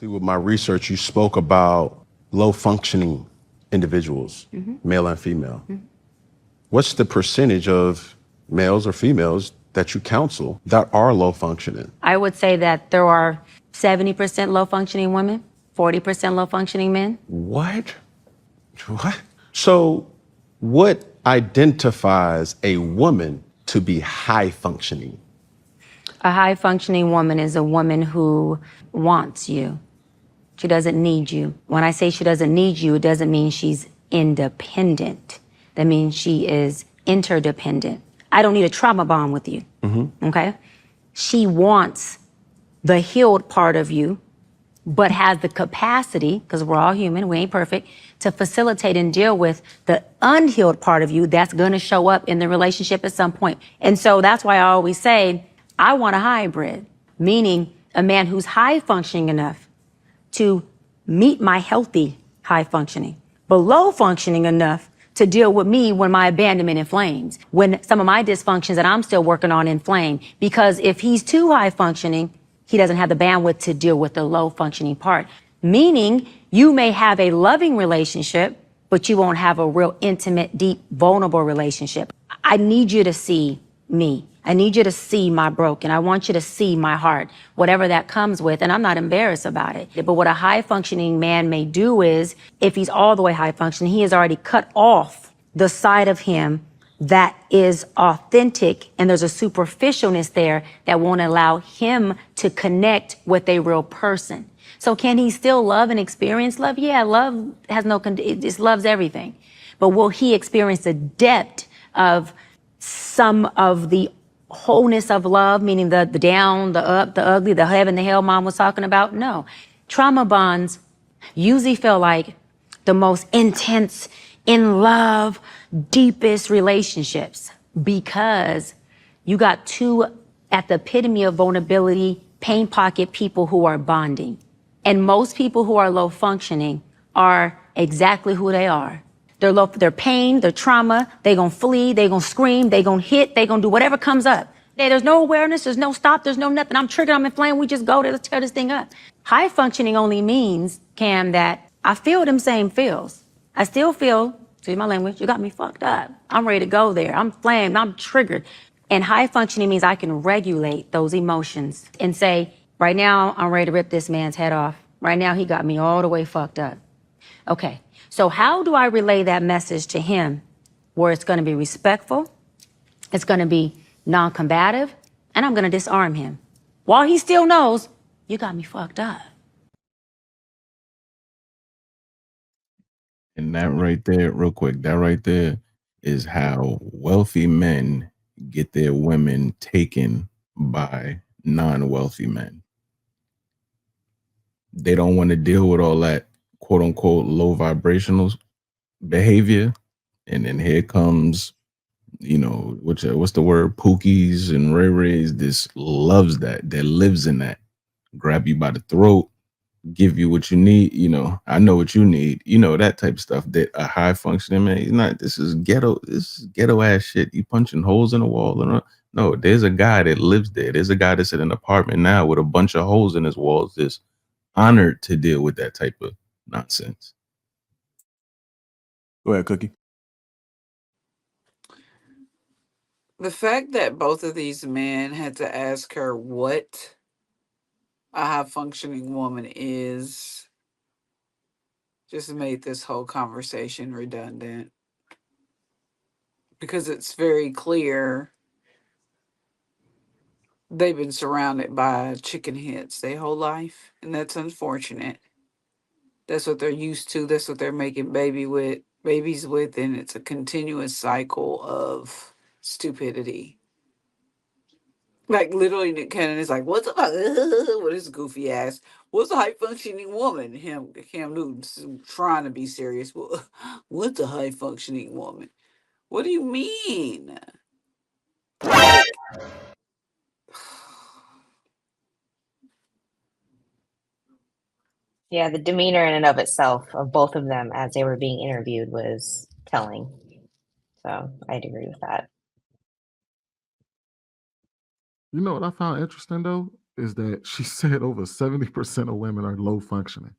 With my research, you spoke about low functioning individuals, male and female. What's the percentage of males or females that you counsel that are low functioning? I would say that there are 70% low functioning women, 40% low functioning men. What? What? So, what identifies a woman to be high functioning? A high functioning woman is a woman who wants you. She doesn't need you. When I say she doesn't need you, it doesn't mean she's independent. That means she is interdependent. I don't need a trauma bond with you, okay? She wants the healed part of you, but has the capacity, because we're all human, we ain't perfect, to facilitate and deal with the unhealed part of you that's gonna show up in the relationship at some point. And so that's why I always say, I want a hybrid, meaning a man who's high functioning enough to meet my healthy high functioning, but low functioning enough to deal with me when my abandonment inflames, when some of my dysfunctions that I'm still working on inflame. Because if he's too high functioning, he doesn't have the bandwidth to deal with the low functioning part. Meaning you may have a loving relationship, but you won't have a real intimate, deep, vulnerable relationship. I need you to see me. I need you to see my broken. I want you to see my heart, whatever that comes with. And I'm not embarrassed about it. But what a high functioning man may do is, if he's all the way high functioning, he has already cut off the side of him that is authentic. And there's a superficialness there that won't allow him to connect with a real person. So can he still love and experience love? Yeah, love has it just loves everything. But will he experience the depth of some of the wholeness of love, meaning the down, the up, the ugly, the heaven, the hell mom was talking about? No. Trauma bonds usually feel like the most intense, in love, deepest relationships, because you got two at the epitome of vulnerability, pain pocket people who are bonding. And most people who are low functioning are exactly who they are. They're low for their pain, their trauma. They gonna flee, they gonna scream, they gonna hit, they gonna do whatever comes up. There's no awareness, there's no stop, there's no nothing. I'm triggered, I'm inflamed, we just go, let's tear this thing up. High functioning only means, Cam, that I feel them same feels. I still feel, excuse my language, you got me fucked up. I'm ready to go there. I'm flamed, I'm triggered. And high functioning means I can regulate those emotions and say, right now, I'm ready to rip this man's head off. Right now, he got me all the way fucked up. Okay. So how do I relay that message to him where it's going to be respectful, it's going to be non-combative, and I'm going to disarm him while he still knows you got me fucked up? And that right there, real quick, that right there is how wealthy men get their women taken by non-wealthy men. They don't want to deal with all that quote unquote low vibrational behavior. And then here comes, what's the word? Pookies and Ray Rays. This loves that lives in that. Grab you by the throat, give you what you need. I know what you need. That type of stuff. That a high functioning man, he's not. This is ghetto ass shit. You punching holes in the wall. No, there's a guy that lives there. There's a guy that's in an apartment now with a bunch of holes in his walls. That's honored to deal with that type of nonsense. Go ahead, Cookie. The fact that both of these men had to ask her what a high functioning woman is just made this whole conversation redundant, because it's very clear they've been surrounded by chicken heads their whole life, and that's unfortunate. That's what they're used to. That's what they're making babies with, and it's a continuous cycle of stupidity. Like literally, Nick Cannon is like, "What's about with his goofy ass? What's a high functioning woman?" Cam Newton's trying to be serious. Well, what's a high functioning woman? What do you mean? Yeah, the demeanor in and of itself of both of them as they were being interviewed was telling. So I'd agree with that. You know what I found interesting though is that she said over 70% of women are low functioning.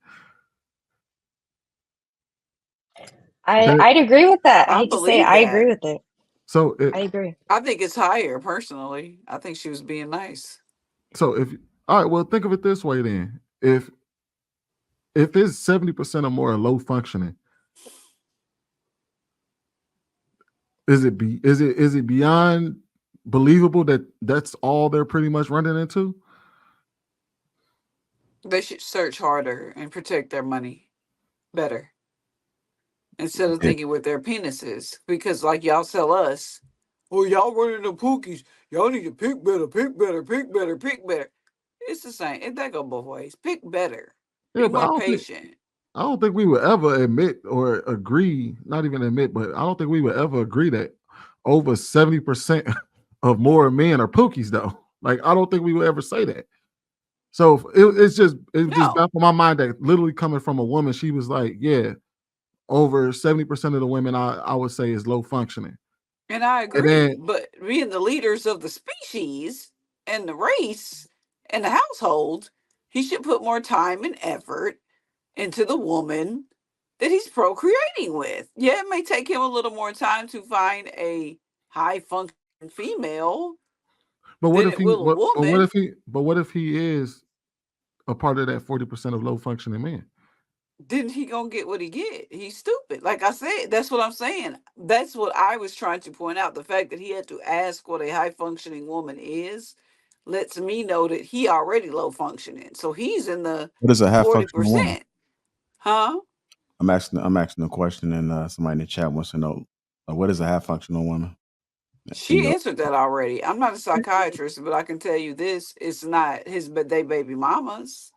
I'd agree with that. I I hate to say it, believe I that. agree with it. So I agree. I think it's higher personally. I think she was being nice. So if all right, well, think of it this way then. If it's 70% or more low functioning, is it beyond believable that that's all they're pretty much running into? They should search harder and protect their money better instead of thinking with their penises. Because like y'all tell us, well, y'all running the pookies. Y'all need to pick better, pick better, pick better, pick better. It's the same. It that go both ways. Pick better. Yeah, Be but more patient. I don't think we would ever admit or agree, not even admit, but I don't think we would ever agree that over 70% of more men are pookies, though. Like, I don't think we would ever say that. So it just baffled my mind that literally coming from a woman, she was like, yeah, over 70% of the women I would say is low functioning. And I agree. But being the leaders of the species and the race and the household, he should put more time and effort into the woman that he's procreating with. Yeah, it may take him a little more time to find a high functioning female than it will a woman. What if he is a part of that 40% of low functioning men? Then he gonna get what he get. He's stupid. Like I said, that's what I'm saying. That's what I was trying to point out. The fact that he had to ask what a high functioning woman is lets me know that he already low functioning. So he's in the What is a half functional woman? 40%. Huh? I'm asking a question, and somebody in the chat wants to know what is a half functional woman? She answered that already. I'm not a psychiatrist, but I can tell you this: it's not his, but they baby mamas.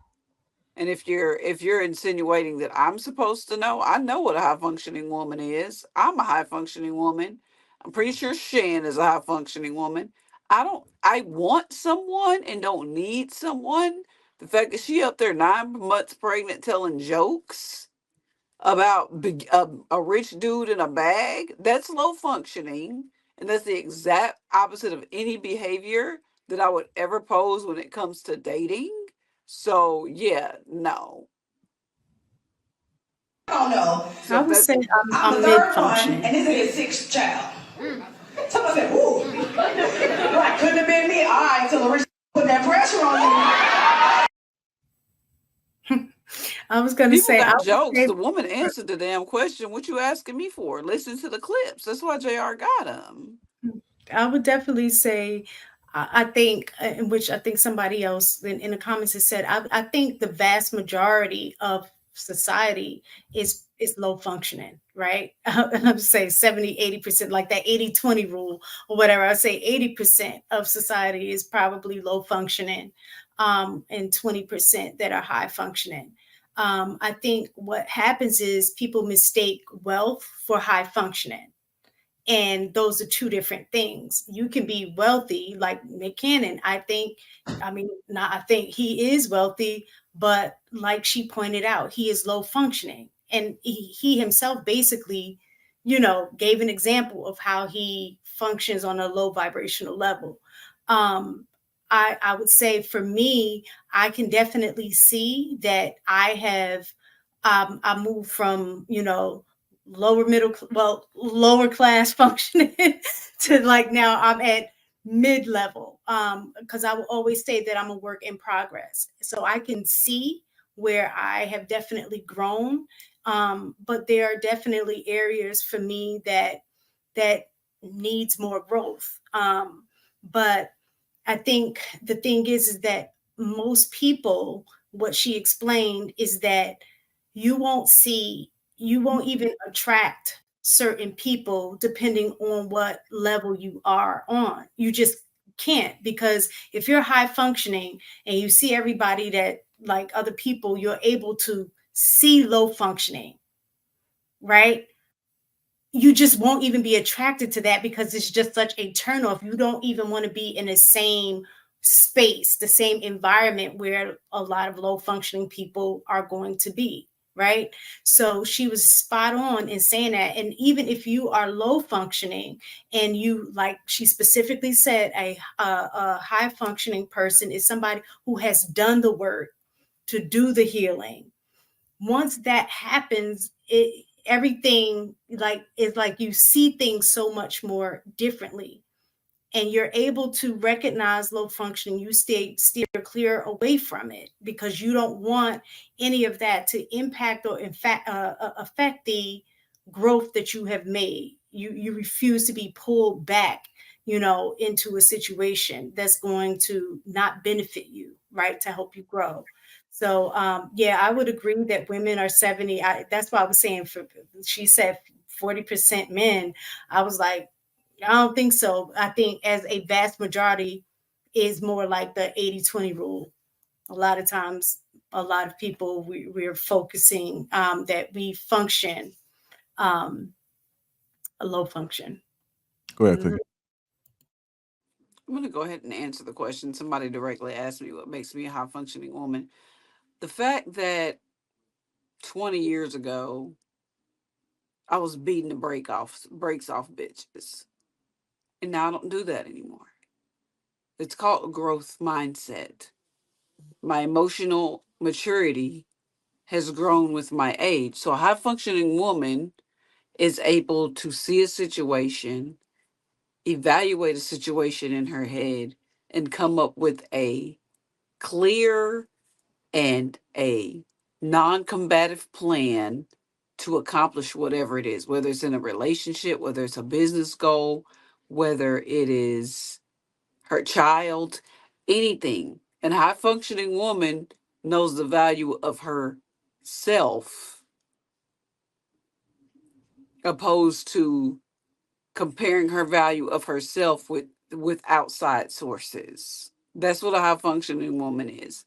And if you're insinuating that I'm supposed to know, I know what a high functioning woman is. I'm a high functioning woman. I'm pretty sure Shan is a high functioning woman. I want someone and don't need someone. The fact that she up there 9 months pregnant telling jokes about a rich dude in a bag, that's low functioning. And that's the exact opposite of any behavior that I would ever pose when it comes to dating. So yeah, no. Oh no. So I would say I'm I'm the third one, mid-functioning. and this is his sixth child. Someone said, "Ooh, right, couldn't have been me." All right, so Larissa put that pressure on you. I was going to say, got jokes. The woman answered the damn question. What you asking me for? Listen to the clips. That's why JR got them. I would definitely say, I think, which I think somebody else in the comments has said, I think the vast majority of society is low functioning, right? I would say 70, 80%, like that 80-20 rule or whatever. I say 80% of society is probably low functioning, and 20% that are high functioning. I think what happens is people mistake wealth for high functioning. And those are two different things. You can be wealthy, like Nick Cannon. I think he is wealthy, but like she pointed out, he is low functioning. And he himself basically, gave an example of how he functions on a low vibrational level. I would say for me, I can definitely see that I moved from, lower class functioning to like now I'm at mid-level, because I will always say that I'm a work in progress. So I can see where I have definitely grown, but there are definitely areas for me that needs more growth. But I think the thing is that most people, what she explained is that you won't even attract certain people depending on what level you are on. You just can't, because if you're high functioning and you see everybody that like other people, you're able to see low functioning, right? You just won't even be attracted to that because it's just such a turnoff. You don't even want to be in the same space, the same environment where a lot of low functioning people are going to be. right? So she was spot on in saying that. And even if you are low functioning and you, like she specifically said, a high functioning person is somebody who has done the work to do the healing. Once that happens, everything like is like you see things so much more differently, and you're able to recognize low functioning. You steer clear away from it because you don't want any of that to impact or in fact affect the growth that you have made. You refuse to be pulled back, into a situation that's going to not benefit you, right, to help you grow. So yeah, I would agree that women are 70. That's why I was saying, she said 40% men. I was like, I don't think so. I think as a vast majority is more like the 80-20 rule. A lot of times, a lot of people, we're focusing that we function a low function. Go ahead, Cookie. I'm going to go ahead and answer the question. Somebody directly asked me what makes me a high functioning woman. The fact that 20 years ago, I was beating the brakes off bitches. And now I don't do that anymore. It's called a growth mindset. My emotional maturity has grown with my age. So a high functioning woman is able to see a situation, evaluate a situation in her head, and come up with a clear and a non-combative plan to accomplish whatever it is, whether it's in a relationship, whether it's a business goal, whether it is her child, anything. And a high functioning woman knows the value of herself, opposed to comparing her value of herself with outside sources. That's what a high functioning woman is.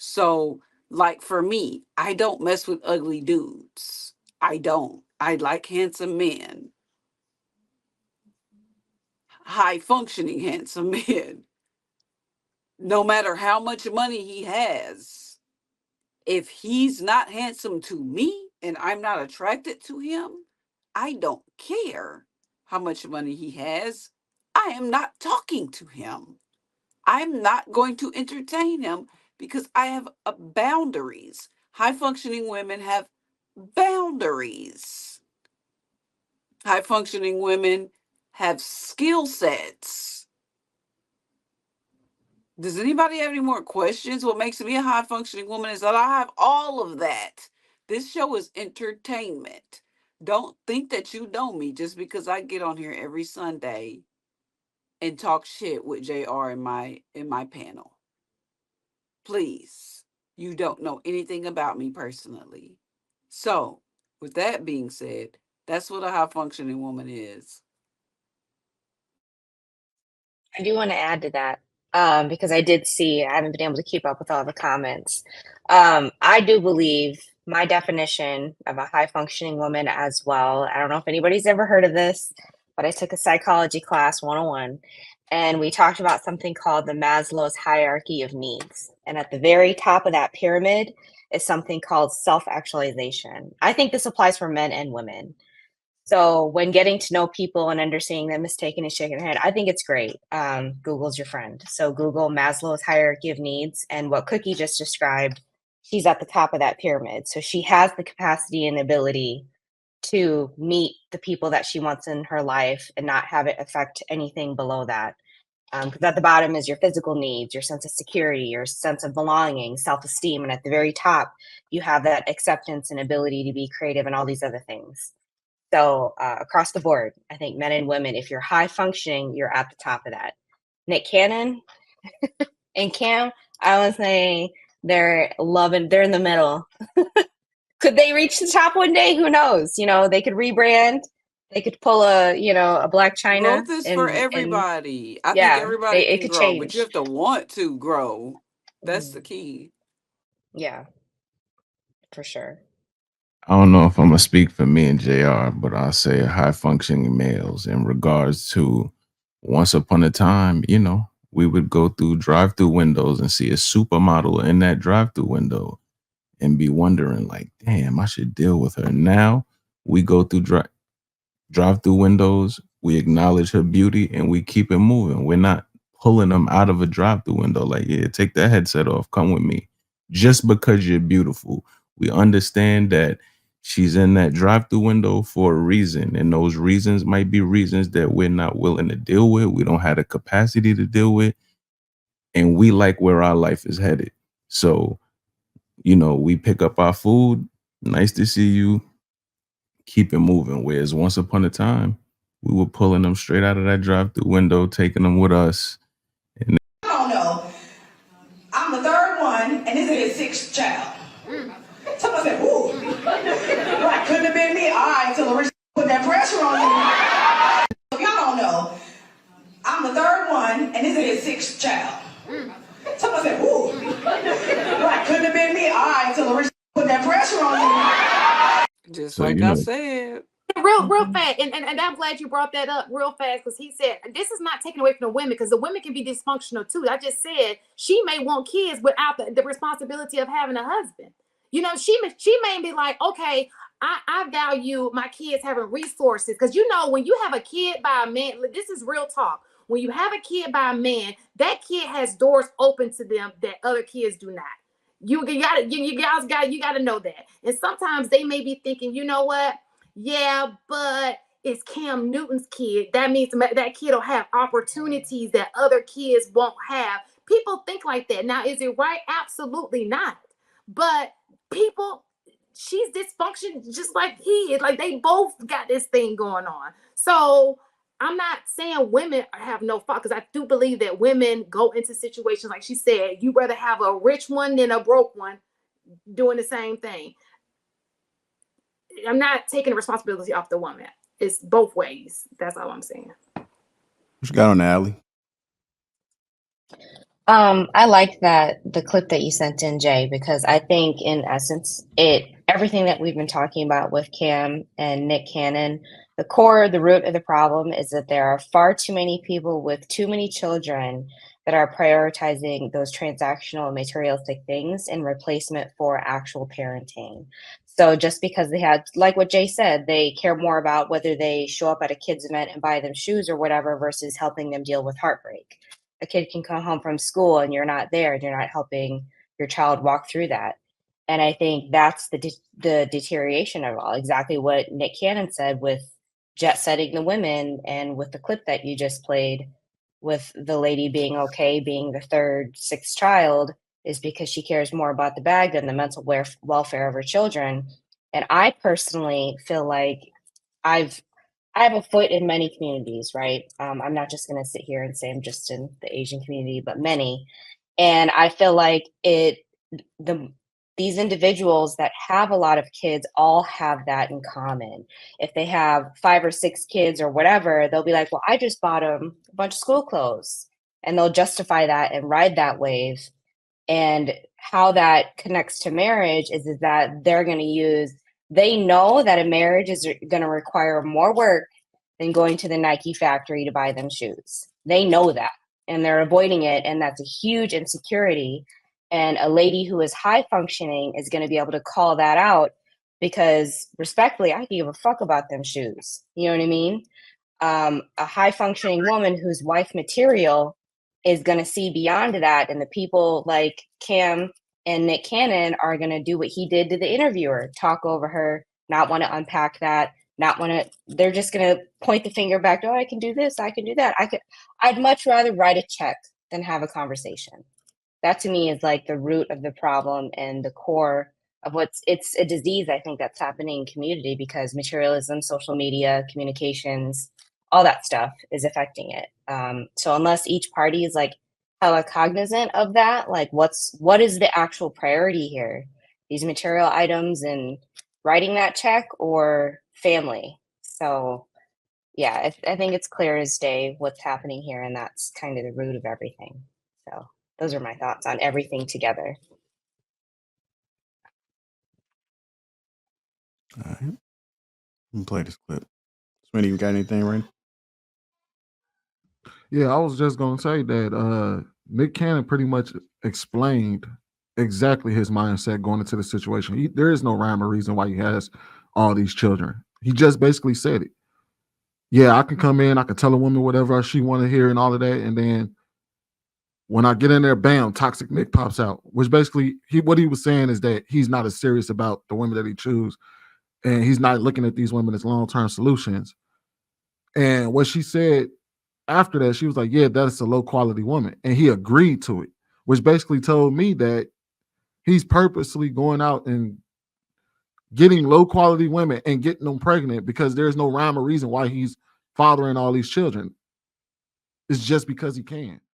So, like for me, I don't mess with ugly dudes. I don't. I like handsome men. High functioning handsome men. No matter how much money he has, if he's not handsome to me and I'm not attracted to him, I don't care how much money he has. I am not talking to him. I'm not going to entertain him because I have boundaries. High functioning women have boundaries. High functioning women have skill sets. Does anybody have any more questions? What makes me a high functioning woman is that I have all of that. This show is entertainment. Don't think that you know me just because I get on here every Sunday and talk shit with JR in my panel. Please, you don't know anything about me personally. So, with that being said, that's what a high functioning woman is. I do want to add to that because I did see, I haven't been able to keep up with all the comments. I do believe my definition of a high functioning woman as well. I don't know if anybody's ever heard of this, but I took a psychology class 101 and we talked about something called the Maslow's hierarchy of needs. And at the very top of that pyramid is something called self actualization. I think this applies for men and women. So when getting to know people and understanding them is taking and shaking their head, I think it's great. Google's your friend. So Google Maslow's hierarchy of needs, and what Cookie just described, she's at the top of that pyramid. So she has the capacity and ability to meet the people that she wants in her life and not have it affect anything below that. Because at the bottom is your physical needs, your sense of security, your sense of belonging, self-esteem. And at the very top, you have that acceptance and ability to be creative and all these other things. So across the board, I think men and women, if you're high functioning, you're at the top of that. Nick Cannon and Cam, I would say they're in the middle. Could they reach the top one day? Who knows? They could rebrand. They could pull a Black China. Growth is for everybody. I think yeah, everybody it can could grow, change. but you have to want to grow. That's the key. Yeah, for sure. I don't know if I'm gonna speak for me and JR, but I'll say high functioning males in regards to once upon a time, we would go through drive-through windows and see a supermodel in that drive-through window. and be wondering like, damn, I should deal with her. Now we go through drive-through windows, we acknowledge her beauty, and we keep it moving. We're not pulling them out of a drive-through window like, yeah, take that headset off, come with me. Just because you're beautiful. We understand that she's in that drive-through window for a reason, and those reasons might be reasons that we're not willing to deal with. We don't have the capacity to deal with, and we like where our life is headed. So, you know, we pick up our food. Nice to see you. Keep it moving. Whereas once upon a time, we were pulling them straight out of that drive-through window, taking them with us. I don't know. I'm the third one, and this is his sixth child. Someone said, "Ooh, right? Couldn't have been me." All right, till Larissa put that pressure on you. If y'all don't know, I'm the third one, and this is his sixth child. Someone said, "Ooh, right? Couldn't have been me." All right, till Larissa put that pressure on you. Just So, like you I know, said. Real fast, and I'm glad you brought that up real fast, because he said this is not taken away from the women, because the women can be dysfunctional too. I just said she may want kids without the responsibility of having a husband. You know, she may be like, okay, I value my kids having resources, because you know, when you have a kid by a man, this is real talk. When you have a kid by a man, that kid has doors open to them that other kids do not. You guys got to know that. And sometimes they may be thinking, you know what? Yeah, but it's Cam Newton's kid. That means that kid will have opportunities that other kids won't have. People think like that. Now, is it right? Absolutely not. But people, she's dysfunction just like he is. Like, they both got this thing going on. So I'm not saying women have no fault, because I do believe that women go into situations, like she said, you rather have a rich one than a broke one doing the same thing. I'm not taking the responsibility off the woman. It's both ways. That's all I'm saying. What you got on the alley? I like the clip that you sent in, Jay, because I think in essence, everything that we've been talking about with Cam and Nick Cannon, the root of the problem is that there are far too many people with too many children that are prioritizing those transactional materialistic things in replacement for actual parenting. So just because they have, like what Jay said, they care more about whether they show up at a kid's event and buy them shoes or whatever versus helping them deal with heartbreak. A kid can come home from school and you're not there and you're not helping your child walk through that. And I think that's the deterioration of all, exactly what Nick Cannon said with jet setting the women, and with the clip that you just played with the lady being okay being the third, sixth child, is because she cares more about the bag than the mental welfare of her children. And I personally feel like I have a foot in many communities, right? I'm not just going to sit here and say I'm just in the Asian community, but many. And I feel like these individuals that have a lot of kids all have that in common. If they have 5 or 6 kids or whatever, they'll be like, well, I just bought them a bunch of school clothes. And they'll justify that and ride that wave. And how that connects to marriage is that they know that a marriage is going to require more work than going to the Nike factory to buy them shoes. They know that, and they're avoiding it. And that's a huge insecurity. And a lady who is high functioning is going to be able to call that out, because respectfully, I give a fuck about them shoes. You know what I mean? A high functioning woman who's wife material is going to see beyond that. And the people like Cam and Nick Cannon are going to do what he did to the interviewer, talk over her, not want to unpack that, they're just going to point the finger back. Oh, I can do this. I can do that. I'd much rather write a check than have a conversation. That to me is like the root of the problem and the core of it's a disease, I think, that's happening in community, because materialism, social media, communications, all that stuff is affecting it. So unless each party is like hella cognizant of that, like what is the actual priority here? These material items and writing that check, or family? So yeah, I think it's clear as day what's happening here, and that's kind of the root of everything. So those are my thoughts on everything together. All right. Let me play this clip. Smitty, you got anything, right? Yeah, I was just gonna say that Nick Cannon pretty much explained exactly his mindset going into the situation. There is no rhyme or reason why he has all these children. He just basically said it. Yeah, I can come in, I can tell a woman whatever she want to hear and all of that, and then when I get in there, bam, toxic Nick pops out. Which basically, what he was saying is that he's not as serious about the women that he chooses, and he's not looking at these women as long-term solutions. And what she said after that, she was like, yeah, that's a low-quality woman. And he agreed to it, which basically told me that he's purposely going out and getting low-quality women and getting them pregnant because there's no rhyme or reason why he's fathering all these children. It's just because he can.